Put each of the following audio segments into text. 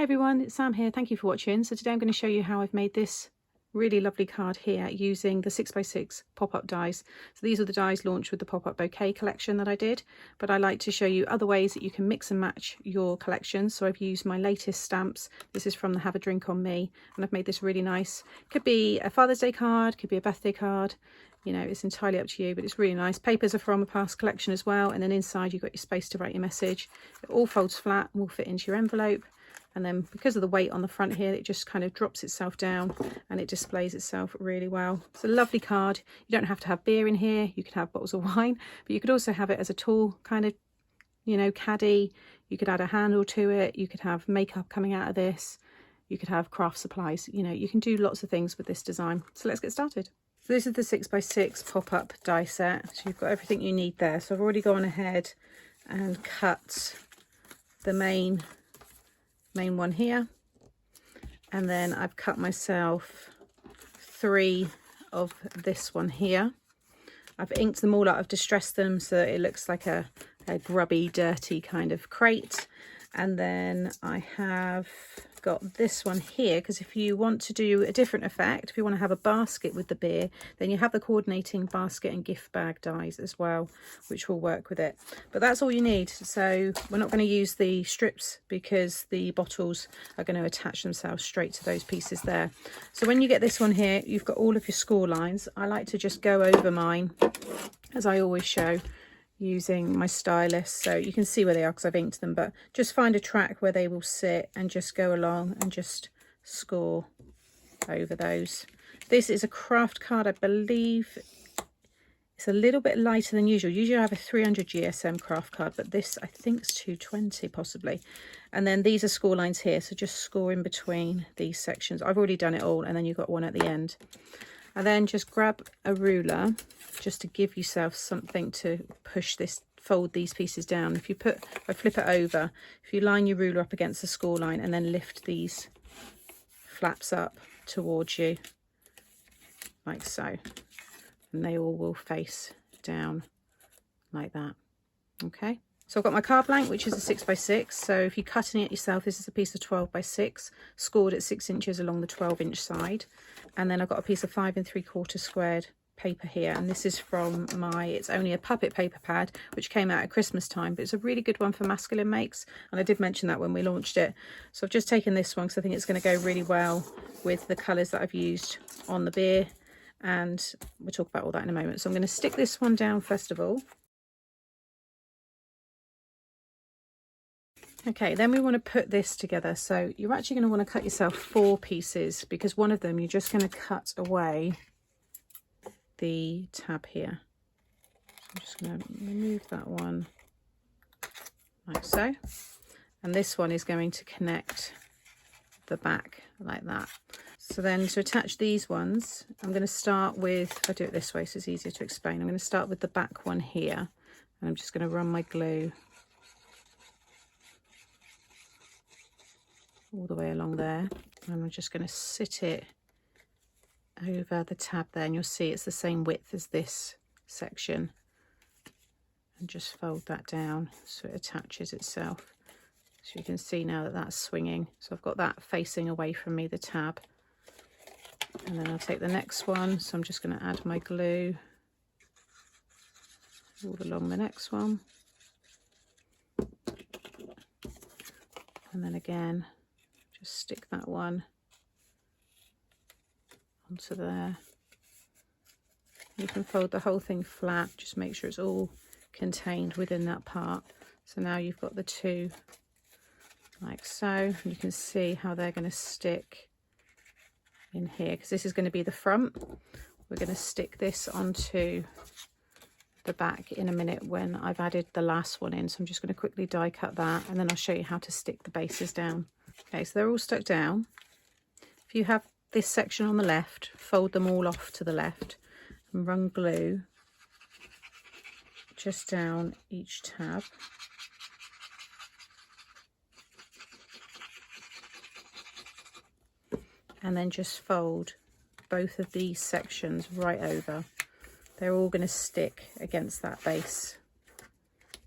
Hi everyone, it's Sam here. Thank you for watching. So today I'm going to show you how I've made this really lovely card here using the 6x6 pop-up dies. So these are the dies launched with the Pop-Up Bouquet collection that I did, but I like to show you other ways that you can mix and match your collections. So I've used my latest stamps. This is from the Have a Drink on Me, and I've made this really nice. Could be a Father's Day card, could be a birthday card. You know, it's entirely up to you, but it's really nice. Papers are from a past collection as well, and then inside you've got your space to write your message. It all folds flat and will fit into your envelope. And then because of the weight on the front here, it just kind of drops itself down and it displays itself really well. It's a lovely card. You don't have to have beer in here. You could have bottles of wine, but you could also have it as a tall kind of, you know, caddy. You could add a handle to it. You could have makeup coming out of this. You could have craft supplies. You know, you can do lots of things with this design. So let's get started. So this is the 6x6 pop-up die set. So you've got everything you need there. So I've already gone ahead and cut the main one here, and then I've cut myself 3 of this one here. I've inked them all out, I've distressed them so that it looks like a grubby, dirty kind of crate. And then I have got this one here, because if you want to do a different effect, if you want to have a basket with the beer, then you have the coordinating basket and gift bag dies as well, which will work with it. But that's all you need. So we're not going to use the strips because the bottles are going to attach themselves straight to those pieces there. So when you get this one here, you've got all of your score lines. I like to just go over mine, as I always show, using my stylus, so you can see where they are because I've inked them, but just find a track where they will sit and just go along and just score over those. This is a craft card. I believe it's a little bit lighter than usual. Usually I have a 300 GSM craft card, but this I think is 220 possibly. And then these are score lines here, so just score in between these sections. I've already done it all, and then you've got one at the end. And then just grab a ruler just to give yourself something to push this, fold these pieces down. If I flip it over, if you line your ruler up against the score line and then lift these flaps up towards you, like so, and they all will face down like that. Okay. So I've got my card blank, which is a 6x6. So if you're cutting it yourself, this is a piece of 12x6, scored at 6 inches along the 12-inch side. And then I've got a piece of 5 3/4 squared paper here. And this is from it's only a puppet paper pad, which came out at Christmas time, but it's a really good one for masculine makes. And I did mention that when we launched it. So I've just taken this one because I think it's going to go really well with the colours that I've used on the beer. And we'll talk about all that in a moment. So I'm going to stick this one down first of all. Okay, then we want to put this together. So you're actually going to want to cut yourself 4 pieces, because one of them you're just going to cut away the tab here. So I'm just going to remove that one like so. And this one is going to connect the back like that. So then to attach these ones, I'm going to start with, if I do it this way so it's easier to explain, I'm going to start with the back one here, and I'm just going to run my glue all the way along there, and I'm just going to sit it over the tab there, and you'll see it's the same width as this section, and just fold that down so it attaches itself. So you can see now that that's swinging, so I've got that facing away from me, the tab. And then I'll take the next one, so I'm just going to add my glue all along the next one, and then again just stick that one onto there. You can fold the whole thing flat, just make sure it's all contained within that part. So now you've got the 2 like so, and you can see how they're going to stick in here, because this is going to be the front. We're going to stick this onto the back in a minute when I've added the last one in. So I'm just going to quickly die cut that, and then I'll show you how to stick the bases down. Okay, so they're all stuck down. If you have this section on the left, fold them all off to the left and run glue just down each tab. And then just fold both of these sections right over. They're all going to stick against that base.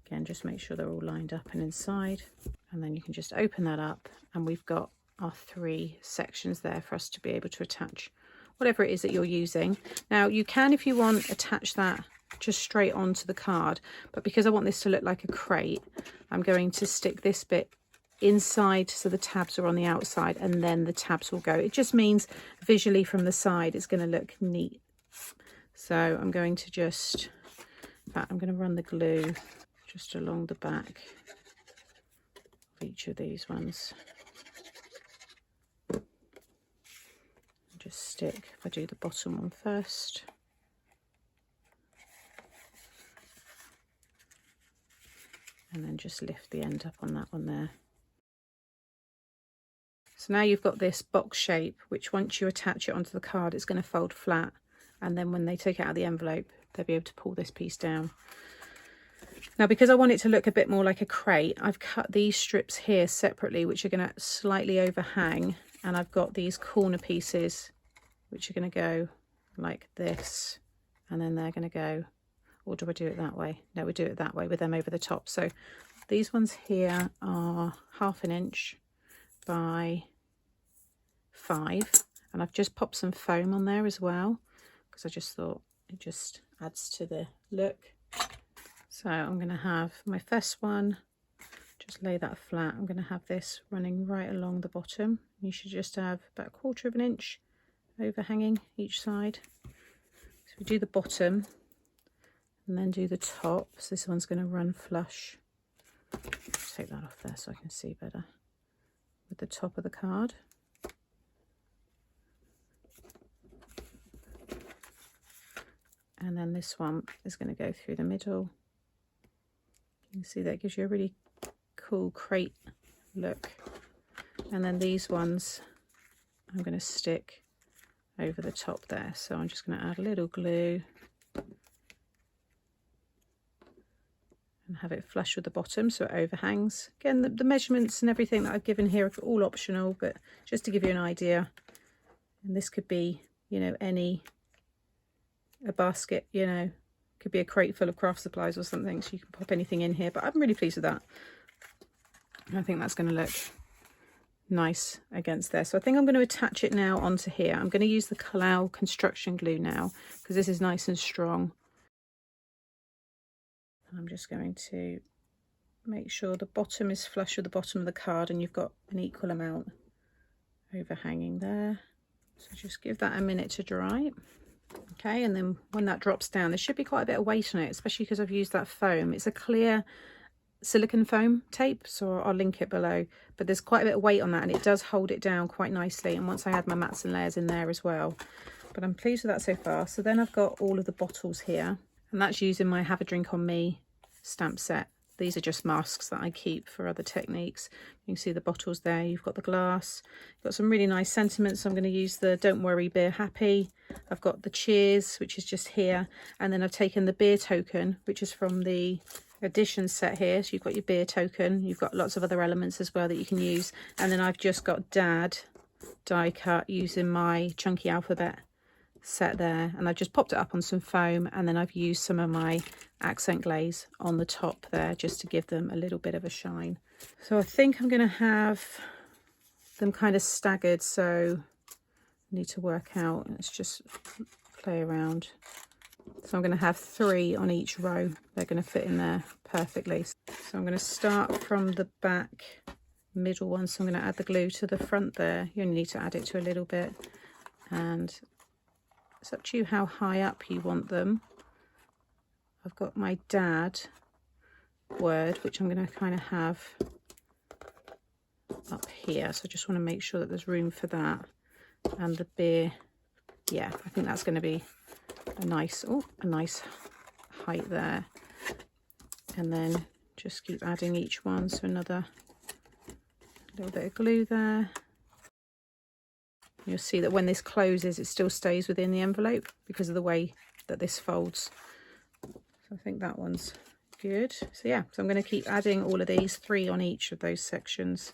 Again, just make sure they're all lined up and inside. And then you can just open that up, and we've got our 3 sections there for us to be able to attach whatever it is that you're using. Now you can, if you want, attach that just straight onto the card, but because I want this to look like a crate, I'm going to stick this bit inside so the tabs are on the outside, and then the tabs will go. It just means visually from the side it's going to look neat. So I'm going to just, in fact, I'm going to run the glue just along the back of each of these ones. Just stick, if I do the bottom one first. And then just lift the end up on that one there. So now you've got this box shape, which once you attach it onto the card, it's going to fold flat. And then when they take it out of the envelope, they'll be able to pull this piece down. Now, because I want it to look a bit more like a crate, I've cut these strips here separately, which are going to slightly overhang. And I've got these corner pieces, which are going to go like this. And then they're going to go, or do I do it that way? No, we do it that way with them over the top. So these ones here are 1/2 inch by 5. And I've just popped some foam on there as well, because I just thought it just adds to the look. So I'm going to have my first one, just lay that flat. I'm going to have this running right along the bottom. You should just have about 1/4 inch overhanging each side. So we do the bottom and then do the top. So this one's going to run flush. Take that off there so I can see better with the top of the card. And then this one is going to go through the middle. You can see that gives you a really cool crate look. And then these ones I'm going to stick over the top there. So I'm just going to add a little glue and have it flush with the bottom so it overhangs. Again, the measurements and everything that I've given here are all optional, but just to give you an idea. And this could be, you know, a basket, you know, could be a crate full of craft supplies or something, so you can pop anything in here. But I'm really pleased with that. I think that's going to look nice against there. So I think I'm going to attach it now onto here. I'm going to use the Kalau construction glue now, because this is nice and strong. I'm just going to make sure the bottom is flush with the bottom of the card, and you've got an equal amount overhanging there. So just give that a minute to dry. Okay, and then when that drops down, there should be quite a bit of weight on it, especially because I've used that foam. It's a clear silicone foam tape, so I'll link it below, but there's quite a bit of weight on that, and it does hold it down quite nicely. And once I add my mats and layers in there as well, but I'm pleased with that so far. So then I've got all of the bottles here, and that's using my Have a Drink on Me stamp set. These are just masks that I keep for other techniques. You can see the bottles there. You've got the glass. You've got some really nice sentiments. So I'm going to use the Don't Worry Beer Happy. I've got the Cheers, which is just here. And then I've taken the beer token, which is from the edition set here. So you've got your beer token. You've got lots of other elements as well that you can use. And then I've just got Dad die cut using my Chunky Alphabet set there, and I've just popped it up on some foam, and then I've used some of my accent glaze on the top there just to give them a little bit of a shine. So I think I'm going to have them kind of staggered, so I need to work out. Let's just play around. So I'm going to have 3 on each row. They're going to fit in there perfectly. So I'm going to start from the back middle one. So I'm going to add the glue to the front there. You only need to add it to a little bit, and it's up to you how high up you want them. I've got my Dad word, which I'm going to kind of have up here. So I just want to make sure that there's room for that. And the beer, yeah, I think that's going to be a nice height there. And then just keep adding each one. So another little bit of glue there. You'll see that when this closes, it still stays within the envelope because of the way that this folds. So I think that one's good. So yeah, so I'm going to keep adding all of these, 3 on each of those sections.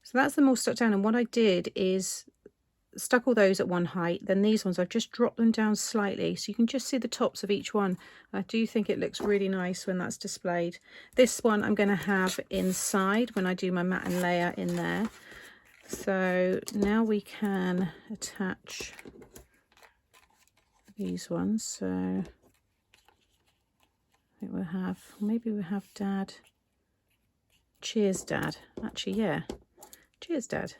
So that's them all stuck down. And what I did is stuck all those at one height. Then these ones, I've just dropped them down slightly so you can just see the tops of each one. I do think it looks really nice when that's displayed. This one I'm going to have inside when I do my mat and layer in there. So now we can attach these ones. So I think we'll have, maybe we'll have Dad. Cheers, Dad. Actually, yeah. Cheers, Dad.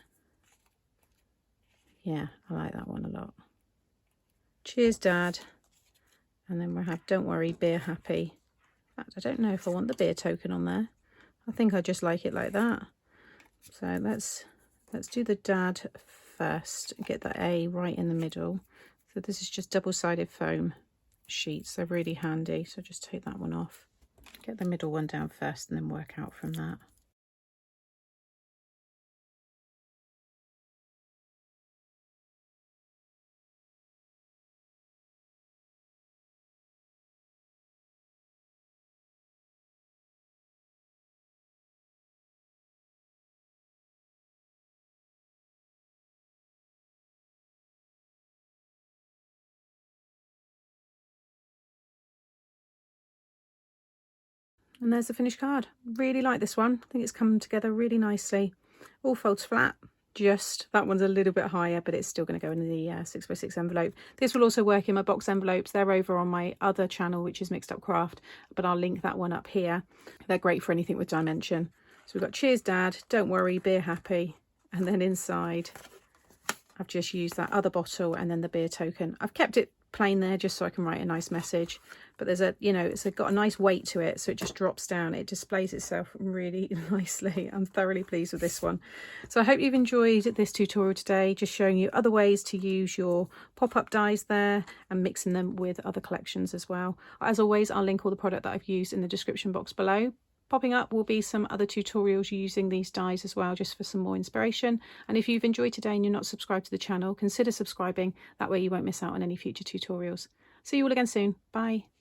Yeah, I like that one a lot. Cheers, Dad. And then we'll have Don't Worry, Beer Happy. In fact, I don't know if I want the beer token on there. I think I just like it like that. So let's do the Dad first. Get that A right in the middle. So this is just double-sided foam sheets. They're really handy. So just take that one off. Get the middle one down first and then work out from that. And there's the finished card. Really like this one. I think it's come together really nicely. All folds flat. Just that one's a little bit higher, but it's still going to go in the 6x6 envelope. This will also work in my box envelopes. They're over on my other channel, which is Mixed Up Craft, but I'll link that one up here. They're great for anything with dimension. So we've got Cheers, Dad, Don't Worry, Beer Happy, and then inside I've just used that other bottle and then the beer token. I've kept it plain there just so I can write a nice message, but there's a, you know, it's got a nice weight to it, so it just drops down. It displays itself really nicely. I'm thoroughly pleased with this one. So I hope you've enjoyed this tutorial today, just showing you other ways to use your pop-up dies there and mixing them with other collections as well. As always, I'll link all the product that I've used in the description box below. Popping up will be some other tutorials using these dies as well, just for some more inspiration. And if you've enjoyed today and you're not subscribed to the channel, consider subscribing. That way you won't miss out on any future tutorials. See you all again soon. Bye.